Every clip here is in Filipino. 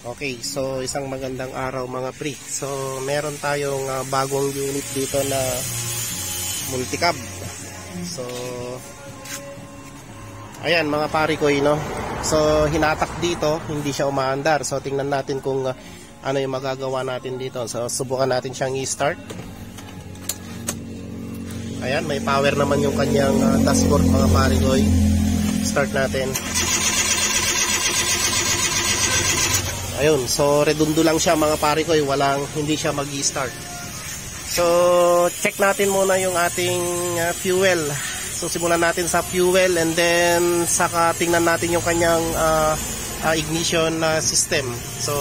Okay, so isang magandang araw mga pre. So meron tayong bagong unit dito na multicab. So ayan mga pare ko, no? So hinatak dito, hindi siya umaandar. So tingnan natin kung ano yung magagawa natin dito. So subukan natin siyang i-start. Ayan, may power naman yung kanyang dashboard mga pare ko. Start natin. Ayun, so redundo lang siya mga pare ko, hindi siya magi-start. So check natin muna yung ating fuel. So simulan natin sa fuel and then saka tingnan natin yung kanyang ignition system. So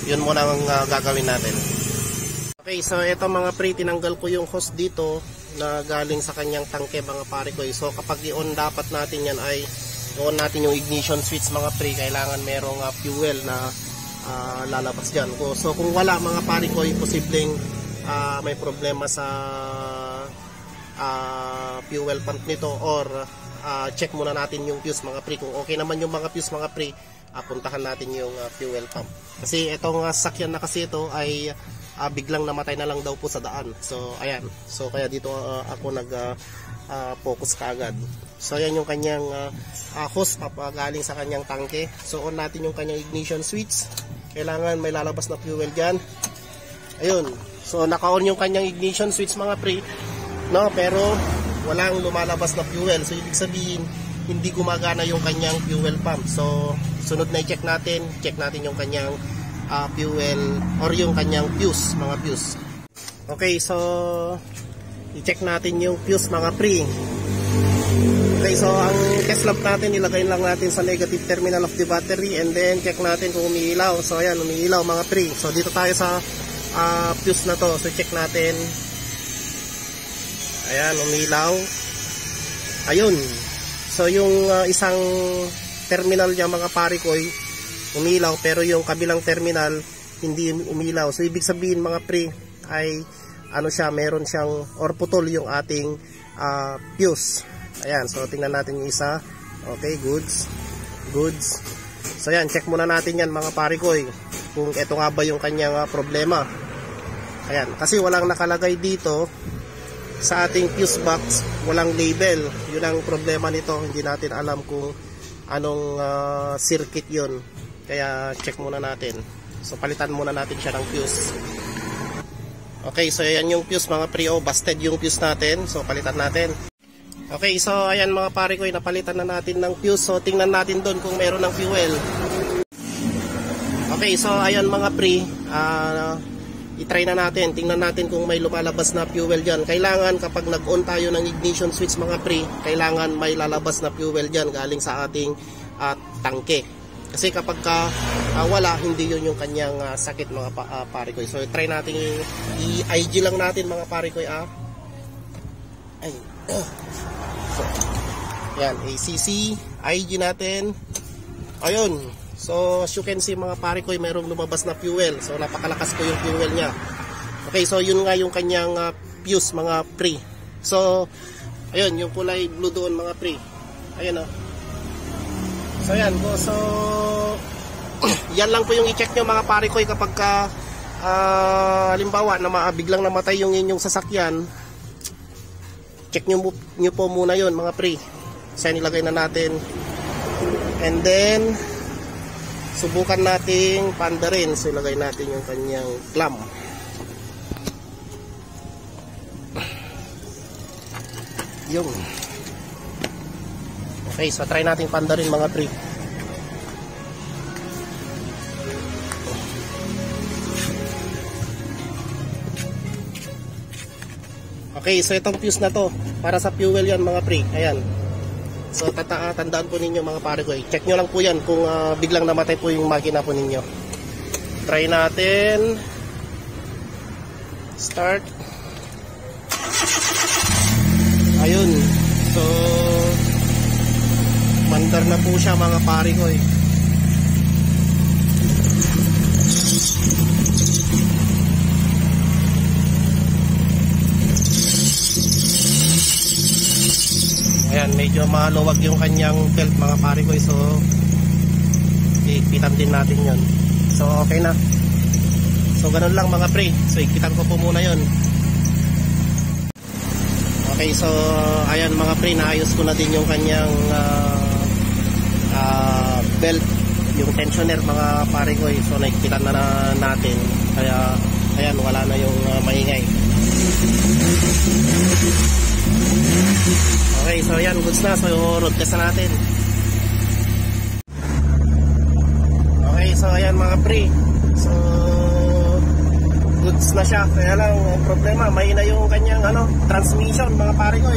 yun muna ang gagawin natin. Okay, so ito mga pre, tinanggal ko yung hose dito na galing sa kanyang tangke mga pare ko. So kapag i-on dapat natin yan ay on natin yung ignition switch mga pre, kailangan merong fuel na lalabas dyan. So kung wala mga pare ko, posibleng may problema sa fuel pump nito, or check muna natin yung fuse mga pre. Kung okay naman yung mga fuse mga pre, puntahan natin yung fuel pump. Kasi itong sakyan na kasi ito ay biglang namatay na lang daw po sa daan. So ayan, so kaya dito ako nag focus kaagad. So ayan yung kanyang hose galing sa kanyang tangke. So on natin yung kanyang ignition switch. Kailangan may lalabas na fuel dyan. Ayun, so naka-on yung kanyang ignition switch mga pre, no? Pero walang lumalabas na fuel. So ibig sabihin hindi gumagana yung kanyang fuel pump. So sunod na i-check natin, yung kanyang fuel or yung kanyang fuse mga fuse. Okay, so i-check natin yung fuse mga pre. Okay, so ang test lamp natin, ilagay lang natin sa negative terminal of the battery and then check natin kung umiilaw. So ayan, umiilaw mga pre. So dito tayo sa fuse na to. So check natin. Ayan, umiilaw. Ayun. So yung isang terminal niya mga pare ko umiilaw, pero yung kabilang terminal hindi umiilaw. So ibig sabihin mga pre ay ano siya, meron siyang or putol yung ating fuse. Ayan, so tingnan natin yung isa. Okay, goods. So ayan, check muna natin yan mga pare ko kung ito nga ba yung kanyang problema. Ayan, kasi walang nakalagay dito sa ating fuse box, walang label. Yun ang problema nito, hindi natin alam kung anong circuit yun. Kaya check muna natin. So palitan muna natin siya ng fuse. Okay, so ayan yung fuse mga pre. Busted yung fuse natin. So palitan natin. Okay, so ayan mga pare ko, napalitan na natin ng fuse. So tingnan natin doon kung meron ng fuel. Okay, so ayan mga pre, i-try na natin. Tingnan natin kung may lumalabas na fuel dyan. Kailangan kapag nag-on tayo ng ignition switch mga pre, kailangan may lalabas na fuel dyan galing sa ating tangke. Kasi kapag wala, hindi yun yung kanyang sakit mga pare ko. So try natin i-IG lang natin mga pare ko. Ay. So, yan, ACC, IG natin. Ayun. So as you can see mga pare ko, mayroong lumabas na fuel. So napakalakas po yung fuel niya. Okay, so yun nga yung kanyang fuse mga pre. So ayun, yung kulay blue doon mga pre. Ayun So yan po. So yan lang po yung i-check nyo mga pare ko kapag halimbawa na biglang namatay yung inyong sasakyan. Check nyo po muna yun mga pre. So nilagay na natin. And then subukan nating pandarin. So ilagay natin yung kanyang clamp. Yung okay, so try natin pandarin mga pre. Okay, so itong fuse na to, para sa fuel yan mga pre. Ayan. So tandaan po ninyo mga pare ko. Check nyo lang po yan kung biglang namatay po yung makina po ninyo. Try natin. Start. Ayun. So mandar na po siya mga pare ko. Ayan, medyo maluwag yung kanyang belt mga pare ko. So ipitan din natin yan. So okay na. So ganun lang mga pre. So ikitan ko po muna yon. Okay, so ayan mga pre, naayos ko na din yung kanyang belt, yung tensioner mga pare ko. So nakikitan na natin. Kaya ayan, wala na yung maingay. Okay, so ayan, goods na. So road test na natin. Okay, so ayan mga pre. So goods na siya. Kaya lang ang problema, mahina yung kanyang transmission mga pare ko